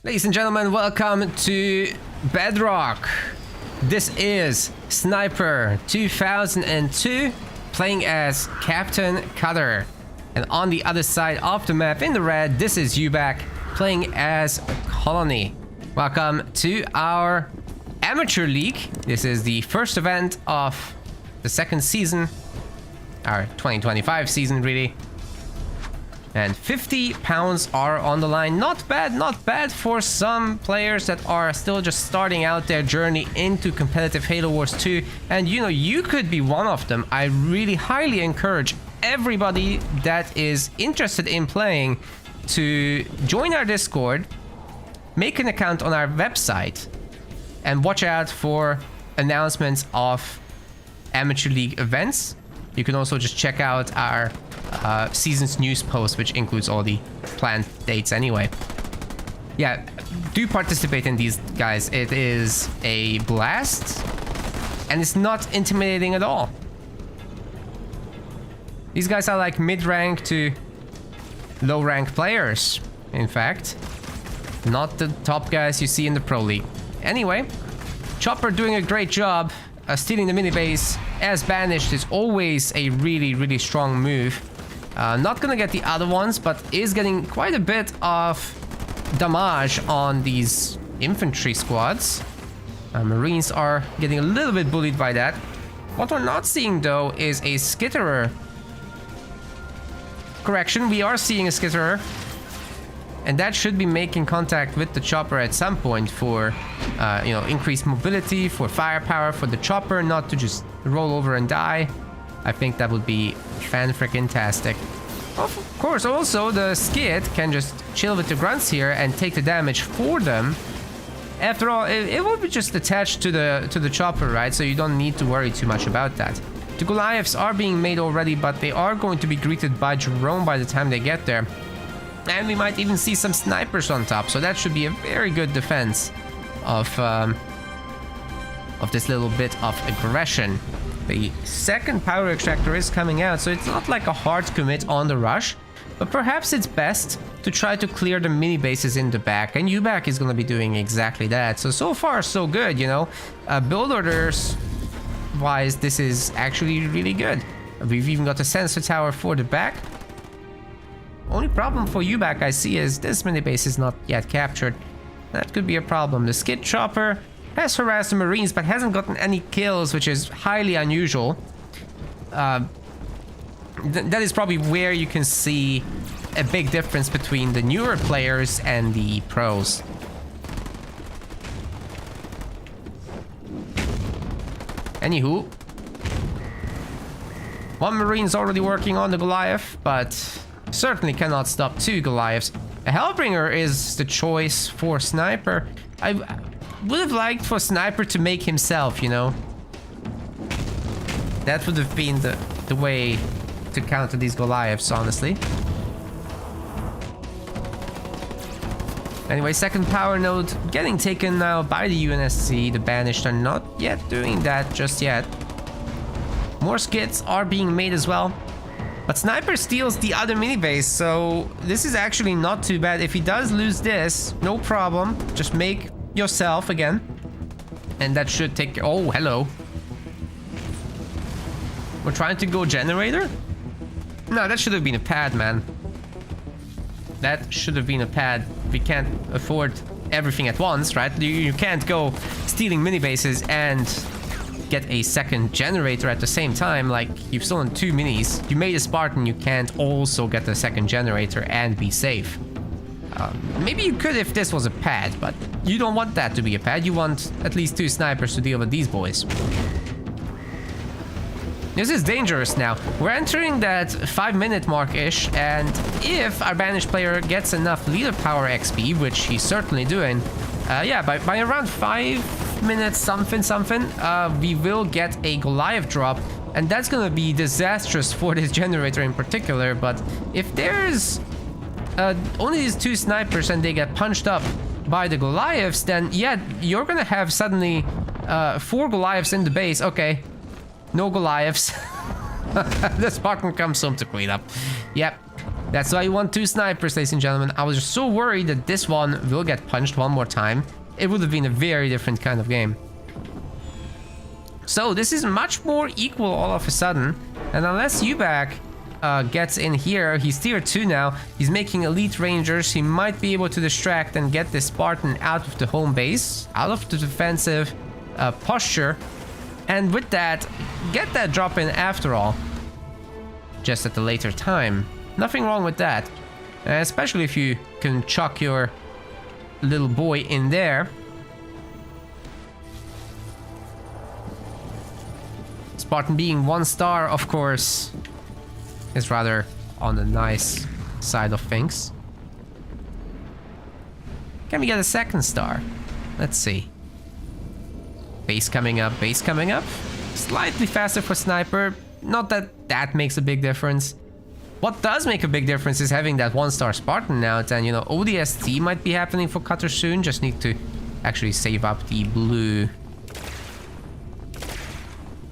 Ladies and gentlemen, welcome to Bedrock. This is Sniper 2002, playing as Captain Cutter. And on the other side of the map, in the red, this is uBaq, playing as Colony. Welcome to our Amateur League. This is the first event of the second season, our 2025 season, really. And 50 pounds are on the line. Not bad for some players that are still just starting out their journey into competitive Halo Wars 2. And you know, you could be one of them. I really highly encourage everybody that is interested in playing to join our Discord, make an account on our website, and watch out for announcements of Amateur League events. You can also just check out our season's news post, which includes all the planned dates anyway. Yeah, do participate in these, guys. It is a blast, and it's not intimidating at all. These guys are like mid-rank to low-rank players, in fact. Not the top guys you see in the Pro League. Anyway, Chopper doing a great job stealing the mini base. As banished is always a really strong move. Not gonna get the other ones, but is getting quite a bit of damage on these infantry squads. Marines are getting a little bit bullied by that. What we're not seeing though is a skitterer. Correction, we are seeing a skitterer, and that should be making contact with the chopper at some point for you know, increased mobility, for firepower, for the chopper not to just roll over and die. I think that would be fan-frickin-tastic. Of course, also the skid can just chill with the grunts here and take the damage for them. After all, it will be just attached to the chopper, right? So you don't need to worry too much about that. The Goliaths are being made already, but they are going to be greeted by Jerome by the time they get there. And we might even see some snipers on top, so that should be a very good defense of this little bit of aggression. The second power extractor is coming out, so it's not like a hard commit on the rush, but perhaps it's best to try to clear the mini bases in the back, and uBaq is going to be doing exactly that. So far so good, you know. Build orders wise, this is actually really good. We've even got a sensor tower for the back. Only problem for uBaq I see is this mini base is not yet captured. That could be a problem. The skid chopper has harassed the Marines, but hasn't gotten any kills, which is highly unusual. That is probably where you can see a big difference between the newer players and the pros. Anywho, one Marine's already working on the Goliath, but certainly cannot stop two Goliaths. A Hellbringer is the choice for Sniper. I would have liked for Sniper to make himself, you know. That would have been the way to counter these Goliaths, honestly. Anyway, second power node getting taken now by the UNSC. The Banished are not yet doing that just yet. More skids are being made as well. But Sniper steals the other mini base, so this is actually not too bad. If he does lose this, no problem. Just make yourself again. And that should take... Oh, hello. We're trying to go generator? No, that should have been a pad, man. That should have been a pad. We can't afford everything at once, right? You can't go stealing mini bases and get a second generator at the same time. Like, you've stolen two minis, you made a Spartan, you can't also get the second generator and be safe. Maybe you could if this was a pad, but you don't want that to be a pad. You want at least two snipers to deal with these boys. This is dangerous now. We're entering that 5-minute mark-ish, and if our banished player gets enough leader power XP, which he's certainly doing, yeah, by around 5 minutes something, we will get a Goliath drop, and that's gonna be disastrous for this generator in particular. But if there's only these two snipers and they get punched up by the Goliaths, then yeah, you're gonna have suddenly 4 Goliaths in the base. Okay, no Goliaths. The Spartan comes home to clean up. Yep, That's why you want 2 snipers, ladies and gentlemen. I was so worried that this one will get punched one more time. It would have been a very different kind of game. So this is much more equal all of a sudden. And unless uBaq gets in here, he's tier 2 now. He's making elite rangers. He might be able to distract and get this Spartan out of the home base, out of the defensive posture. And with that, get that drop in after all. Just at a later time. Nothing wrong with that. Especially if you can chuck your little boy in there. Spartan being 1 star, of course, is rather on the nice side of things. Can we get a 2nd star? Let's see. Base coming up, base coming up. Slightly faster for sniper. Not that that makes a big difference. What does make a big difference is having that 1-star Spartan out, and you know, ODST might be happening for Cutter soon. Just need to actually save up the blue.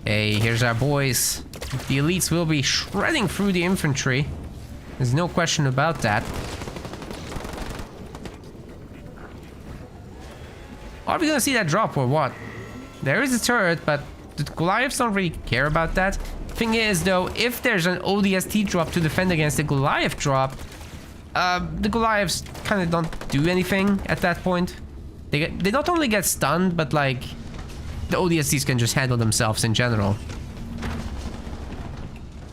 Hey, here's our boys. The elites will be shredding through the infantry. There's no question about that. Are we gonna see that drop or what? There is a turret, but the Goliaths don't really care about that. Thing is, though, if there's an ODST drop to defend against the Goliath drop, the Goliaths kind of don't do anything at that point. They not only get stunned, but like the ODSTs can just handle themselves in general.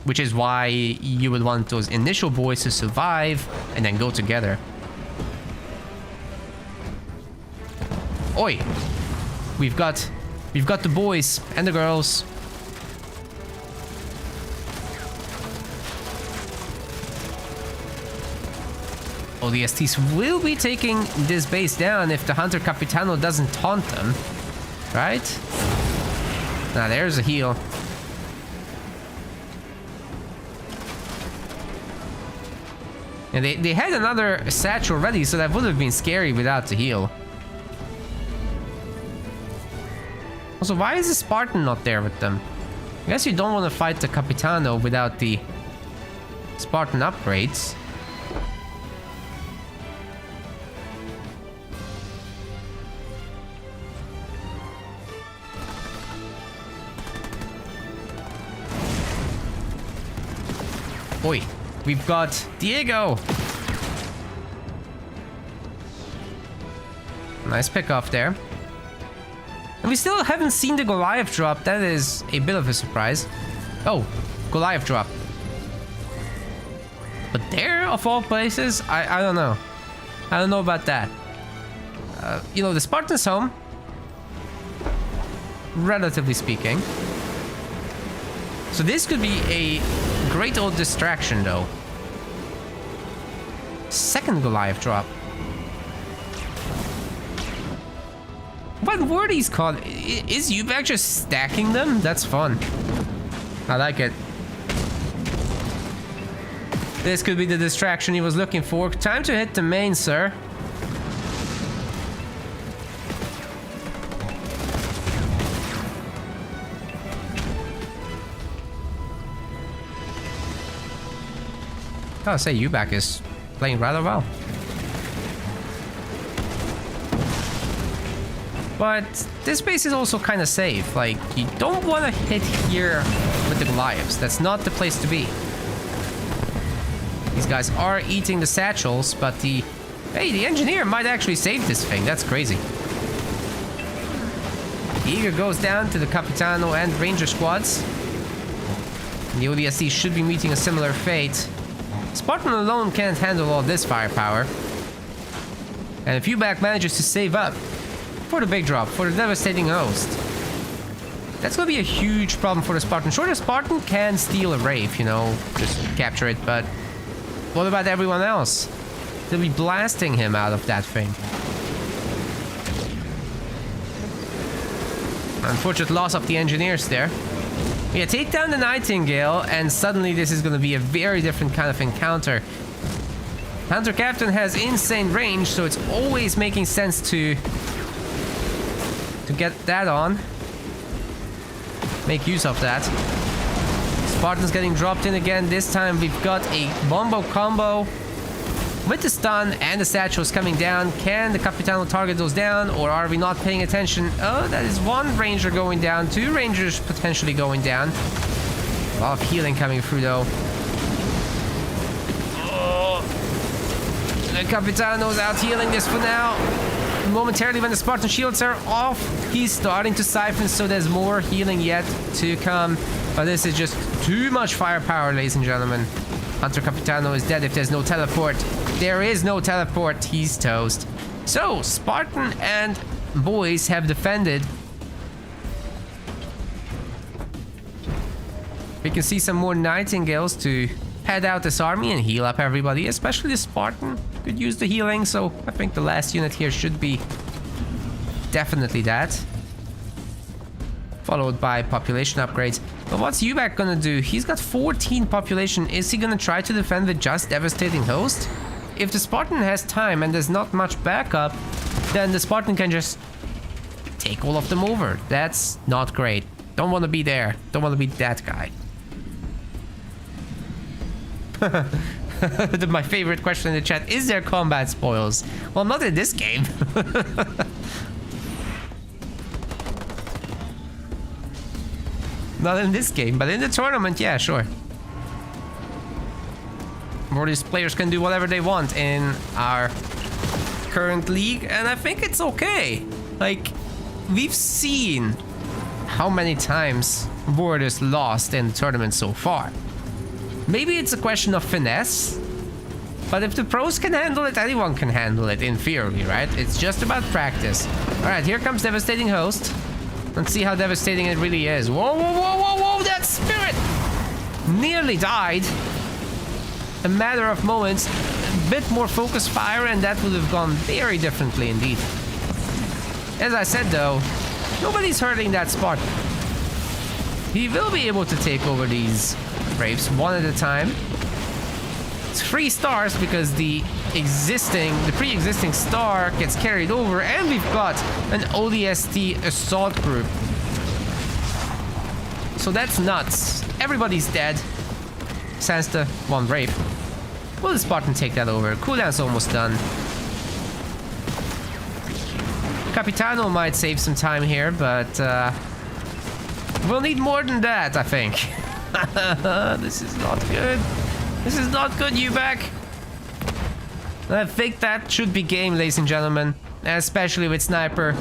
Which is why you would want those initial boys to survive and then go together. Oi! We've got the boys and the girls. ODSTs will be taking this base down if the Hunter Capitano doesn't taunt them. Right? Now there's a heal. And they had another satchel ready, so that would have been scary without the heal. Also, why is the Spartan not there with them? I guess you don't want to fight the Capitano without the Spartan upgrades. Oi, we've got Diego. Nice pick off there. And we still haven't seen the Goliath drop. That is a bit of a surprise. Oh, Goliath drop. But there, of all places, I don't know. I don't know about that. You know, the Spartan's home. Relatively speaking. So this could be a great old distraction, though. 2nd Goliath drop. What were these called? Is uBaq just stacking them? That's fun. I like it. This could be the distraction he was looking for. Time to hit the main, sir. Gotta say, uBaq is playing rather well. But this base is also kind of safe. Like, you don't want to hit here with the Goliaths. That's not the place to be. These guys are eating the satchels, but the... Hey, the engineer might actually save this thing. That's crazy. Eager goes down to the Capitano and Ranger squads. And the ODST should be meeting a similar fate. Spartan alone can't handle all this firepower. And if uBaq manages to save up for the big drop, for the devastating host, that's gonna be a huge problem for the Spartan. Sure, the Spartan can steal a Wraith, you know, just capture it, but what about everyone else? They'll be blasting him out of that thing. Unfortunate loss of the engineers there. Yeah, take down the Nightingale, and suddenly this is going to be a very different kind of encounter. Hunter Captain has insane range, so it's always making sense to get that on. Make use of that. Spartan's getting dropped in again. This time we've got a bombo combo with the stun and the satchels coming down. Can the Capitano target those down, or are we not paying attention? Oh, that is one ranger going down. Two rangers potentially going down. A lot of healing coming through though. Oh, the Capitano's out healing this for now. Momentarily when the Spartan shields are off, he's starting to siphon, so there's more healing yet to come. But this is just too much firepower, ladies and gentlemen. Hunter Capitano is dead if there's no teleport. There is no teleport. He's toast. So, Spartan and boys have defended. We can see some more Nightingales to head out this army and heal up everybody, especially the Spartan. Could use the healing, so I think the last unit here should be definitely that. Followed by population upgrades. But what's uBaq gonna do? He's got 14 population. Is he gonna try to defend with just Devastating Host? If the Spartan has time and there's not much backup, then the Spartan can just take all of them over. That's not great. Don't want to be there. Don't want to be that guy. My favorite question in the chat: is there combat spoils? Well, not in this game. Not in this game, but in the tournament, yeah, sure. More these players can do whatever they want in our current league, and I think it's okay. Like, we've seen how many times Borders lost in the tournament so far. Maybe it's a question of finesse, but if the pros can handle it, anyone can handle it in theory, right? It's just about practice. All right, here comes Devastating Host. Let's see how devastating it really is. Whoa, whoa, whoa, whoa, whoa, that spirit nearly died. A matter of moments, a bit more focused fire, and that would have gone very differently indeed. As I said though, nobody's hurting that Spartan. He will be able to take over these Braves one at a time. It's 3 stars because the pre-existing star gets carried over, and we've got an ODST assault group. So that's nuts. Everybody's dead. Sans the 1 Brave. Will the Spartan take that over? Cooldown's almost done. Capitano might save some time here, but we'll need more than that, I think. This is not good. This is not good, uBaq. I think that should be game, ladies and gentlemen. Especially with Sniper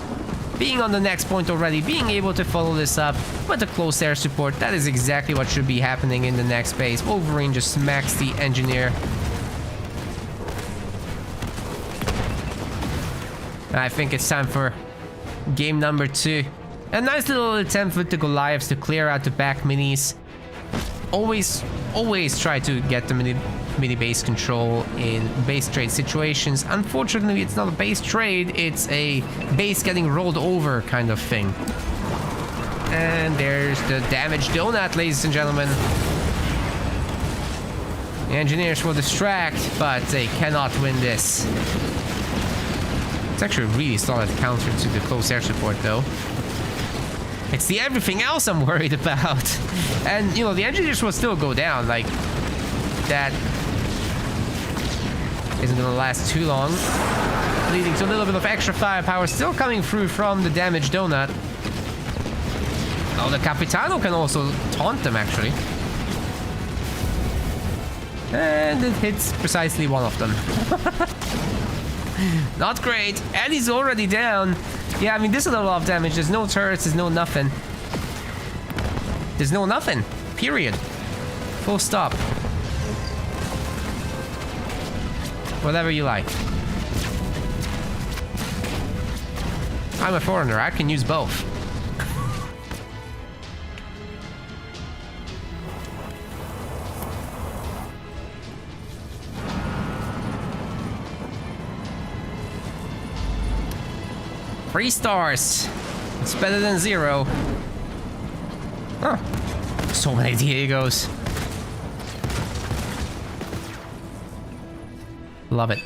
being on the next point already, being able to follow this up with a close air support. That is exactly what should be happening in the next phase. Wolverine just smacks the Engineer. I think it's time for game number 2. A nice little attempt with the Goliaths to clear out the back minis. Always try to get the mini base control in base trade situations. Unfortunately, it's not a base trade, it's a base getting rolled over kind of thing. And there's the damaged donut, ladies and gentlemen. The Engineers will distract, but they cannot win this. It's actually a really solid counter to the close air support though. It's the everything else I'm worried about. And, you know, the Engineers will still go down. Like, that isn't gonna last too long. Leading to a little bit of extra firepower still coming through from the damaged donut. Oh, the Capitano can also taunt them, actually. And it hits precisely one of them. Not great. And he's already down. Yeah, I mean, this is a lot of damage. There's no turrets, there's no nothing. There's no nothing. Period. Full stop. Whatever you like. I'm a foreigner, I can use both. Three stars. It's better than 0. Oh, so many Diegos. Love it.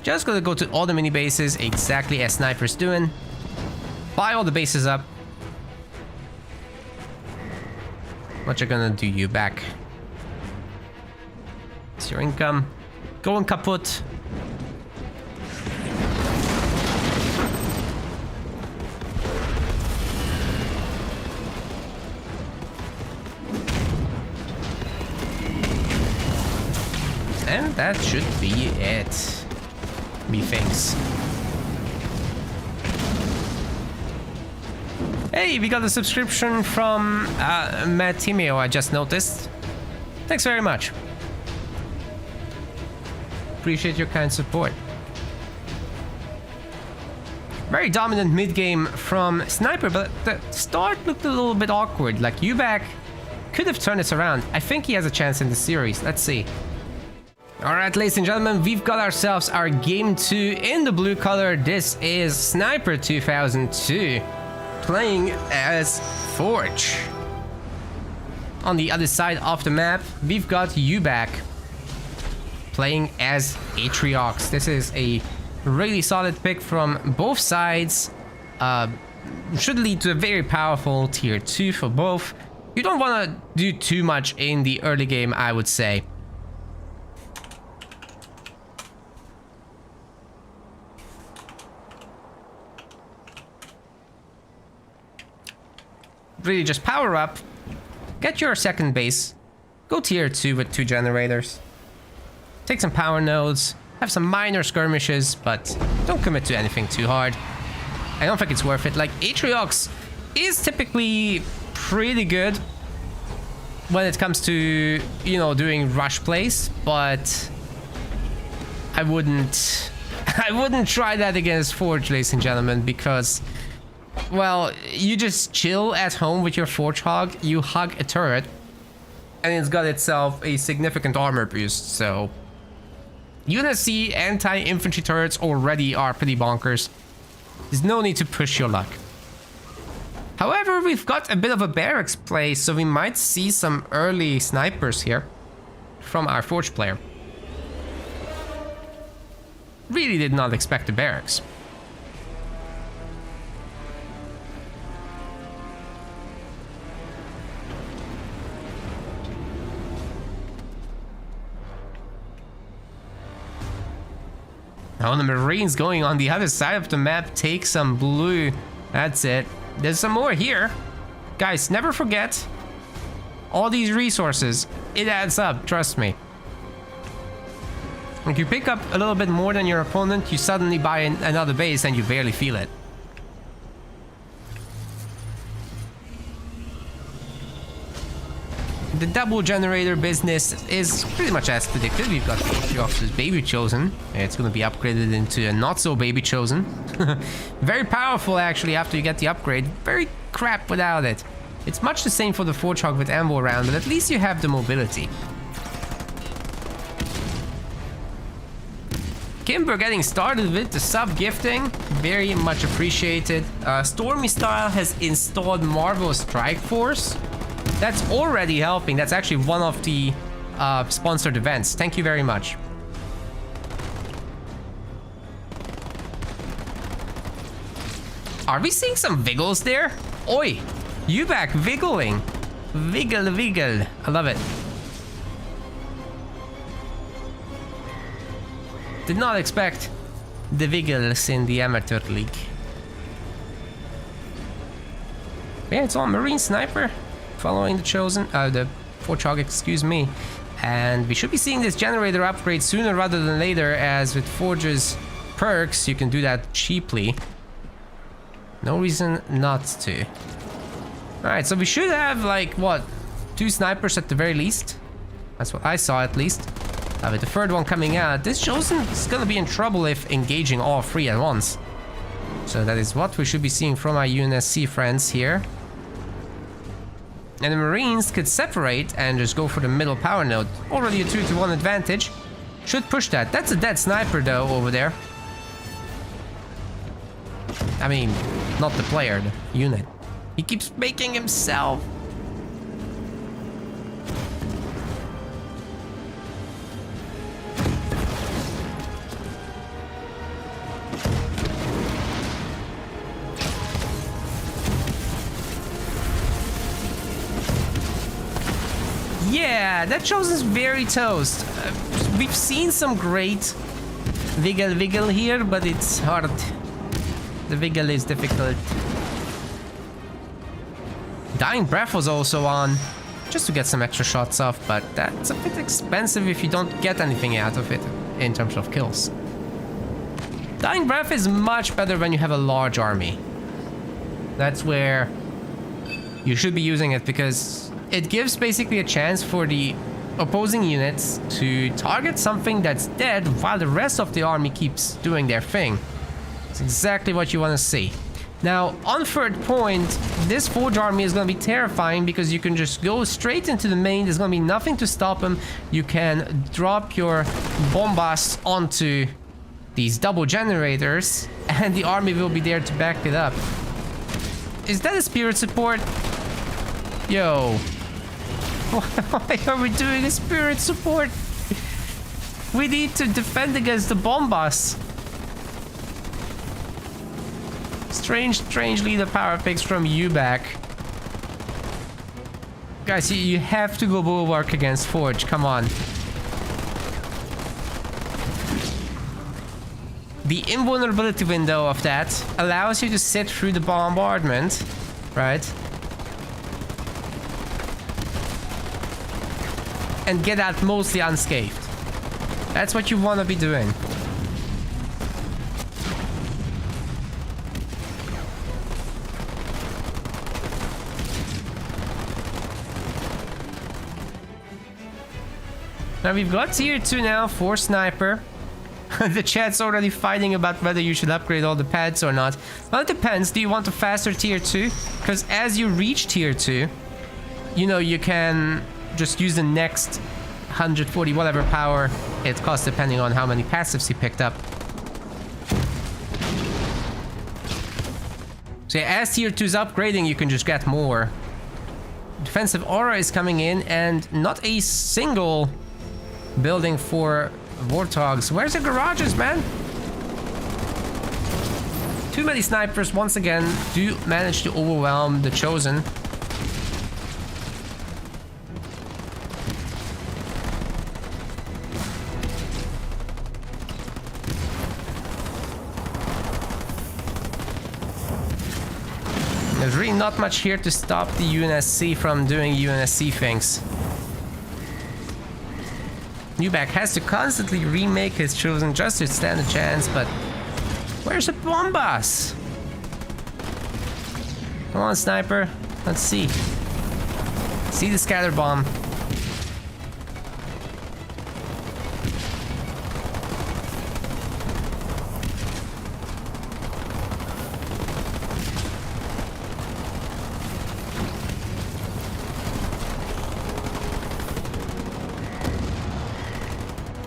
Just gonna go to all the mini bases exactly as Sniper's doing. Buy all the bases up. What you gonna do, uBaq? It's your income. Going kaput. And that should be it. Methinks. Hey, we got a subscription from Matt Timeo, I just noticed. Thanks very much. Appreciate your kind support. Very dominant mid-game from Sniper, but the start looked a little bit awkward. Like, uBaq could have turned this around. I think he has a chance in the series. Let's see. Alright, ladies and gentlemen, we've got ourselves our game 2 in the blue color. This is Sniper 2002, playing as Forge. On the other side of the map, we've got uBaq, playing as Atriox. This is a really solid pick from both sides. Should lead to a very powerful tier 2 for both. You don't want to do too much in the early game, I would say. Really just power up, get your second base, go tier 2 with 2 generators, take some power nodes, have some minor skirmishes, but don't commit to anything too hard. I don't think it's worth it. Like, Atriox is typically pretty good when it comes to, you know, doing rush plays, but I wouldn't try that against Forge, ladies and gentlemen, because, well, you just chill at home with your Forge Hog, you hug a turret, and it's got itself a significant armor boost, so you're gonna see anti-infantry turrets already are pretty bonkers. There's no need to push your luck. However, we've got a bit of a barracks play, so we might see some early snipers here from our Forge player. Really did not expect the barracks. Now the Marines going on the other side of the map take some blue. That's it. There's some more here. Guys, never forget, all these resources, it adds up, trust me. If you pick up a little bit more than your opponent, you suddenly buy another base and you barely feel it. The double generator business is pretty much as predicted. We've got Atriox's Baby Chosen. It's going to be upgraded into a not so Baby Chosen. Very powerful actually after you get the upgrade. Very crap without it. It's much the same for the Forge Hog with ammo around, but at least you have the mobility. Kimber getting started with the sub gifting. Very much appreciated. Stormy Style has installed Marvel Strike Force. That's already helping. That's actually one of the sponsored events. Thank you very much. Are we seeing some wiggles there? Oi! uBaq wiggling. Wiggle, wiggle. I love it. Did not expect the wiggles in the Amateur League. Yeah, it's all Marine Sniper. Following the Chosen, the Forge Hog, excuse me. And we should be seeing this generator upgrade sooner rather than later, as with Forge's perks, you can do that cheaply. No reason not to. Alright, so we should have, like, what? 2 snipers at the very least? That's what I saw, at least. With the third one coming out, this Chosen is gonna be in trouble if engaging all 3 at once. So that is what we should be seeing from our UNSC friends here. And the Marines could separate and just go for the middle power node. Already a 2-to-1 advantage. Should push that. That's a dead sniper though over there. I mean, not the player, the unit. He keeps making himself. Yeah, that Chosen's very toast. We've seen some great wiggle here, but it's hard. The wiggle is difficult. Dying Breath was also on, just to get some extra shots off, but that's a bit expensive if you don't get anything out of it in terms of kills. Dying Breath is much better when you have a large army. That's where you should be using it, because it gives basically a chance for the opposing units to target something that's dead while the rest of the army keeps doing their thing. It's exactly what you want to see. Now, on third point, this Forge army is going to be terrifying because you can just go straight into the main. There's going to be nothing to stop them. You can drop your bombas onto these double generators and the army will be there to back it up. Is that a spirit support? Yo. Why are we doing a spirit support? We need to defend against the bombas. Strangely, the power picks from uBaq. Guys, you have to go Bulwark against Forge. Come on. The invulnerability window of that allows you to sit through the bombardment, right? And get out mostly unscathed. That's what you want to be doing. Now we've got tier 2 now for sniper. The chat's already fighting about whether you should upgrade all the pads or not. Well, it depends. Do you want a faster tier 2? Because as you reach tier 2, you know, you can just use the next 140 whatever power it costs depending on how many passives you picked up. So yeah, as tier 2 is upgrading, you can just get more. Defensive aura is coming in and not a single building for Warthogs. Where's the garages, man? Too many snipers once again do manage to overwhelm the Chosen. There's really not much here to stop the UNSC from doing UNSC things. uBaq has to constantly remake his Chosen just to stand a chance, but where's the bombas? Come on, sniper. Let's see. See the scatter bomb.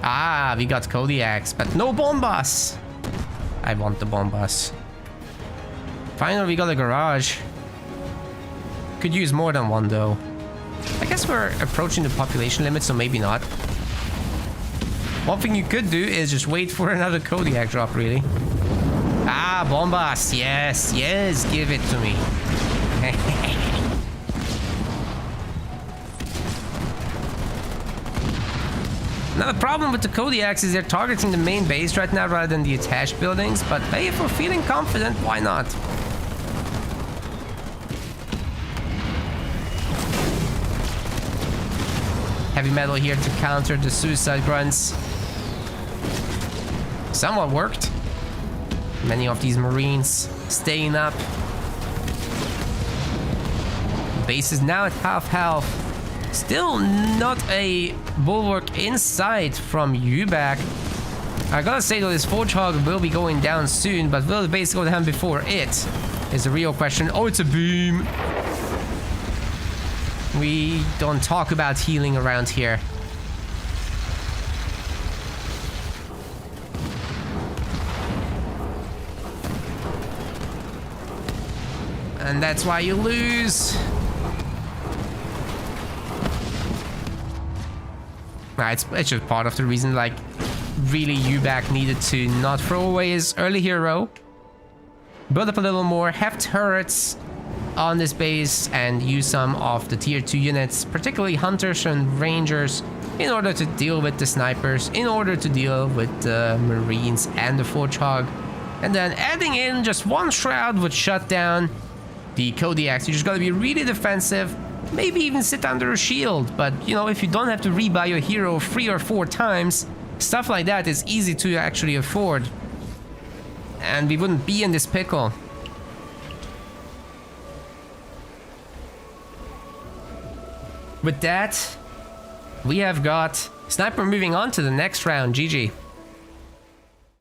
Ah, we got Kodiaks, but no bombas. I want the bombas. Finally, we got a garage. Could use more than one, though. I guess we're approaching the population limit, so maybe not. One thing you could do is just wait for another Kodiak drop, really. Ah, bombas. Yes, yes, give it to me. Now the problem with the Kodiaks is they're targeting the main base right now rather than the attached buildings, but hey, if we're feeling confident, why not? Heavy metal here to counter the suicide grunts. Somewhat worked. Many of these Marines staying up. Base is now at half health. Still not a bulwark in sight from uBaq. I gotta say though, this Forge Hog will be going down soon, but will the base go down before it? Is the real question. Oh, it's a boom. We don't talk about healing around here. And that's why you lose. It's just part of the reason, like, really uBaq needed to not throw away his early hero. Build up a little more, have turrets, on this base and use some of the tier 2 units, particularly hunters and rangers, in order to deal with the snipers, in order to deal with the marines and the forge hog. And then adding in just one shroud would shut down the Kodiaks. You just gotta be really defensive, maybe even sit under a shield. But you know, if you don't have to rebuy your hero 3 or 4 times, stuff like that is easy to actually afford. And we wouldn't be in this pickle. With that, we have got Sniper moving on to the next round. GG.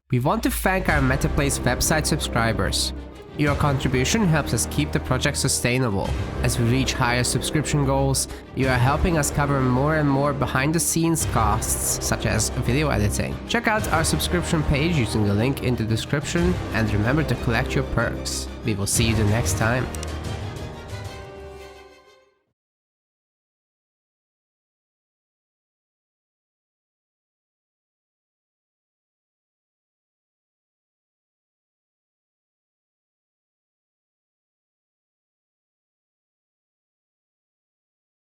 We want to thank our MetaPlace website subscribers. Your contribution helps us keep the project sustainable. As we reach higher subscription goals, you are helping us cover more and more behind-the-scenes costs, such as video editing. Check out our subscription page using the link in the description, and remember to collect your perks. We will see you the next time.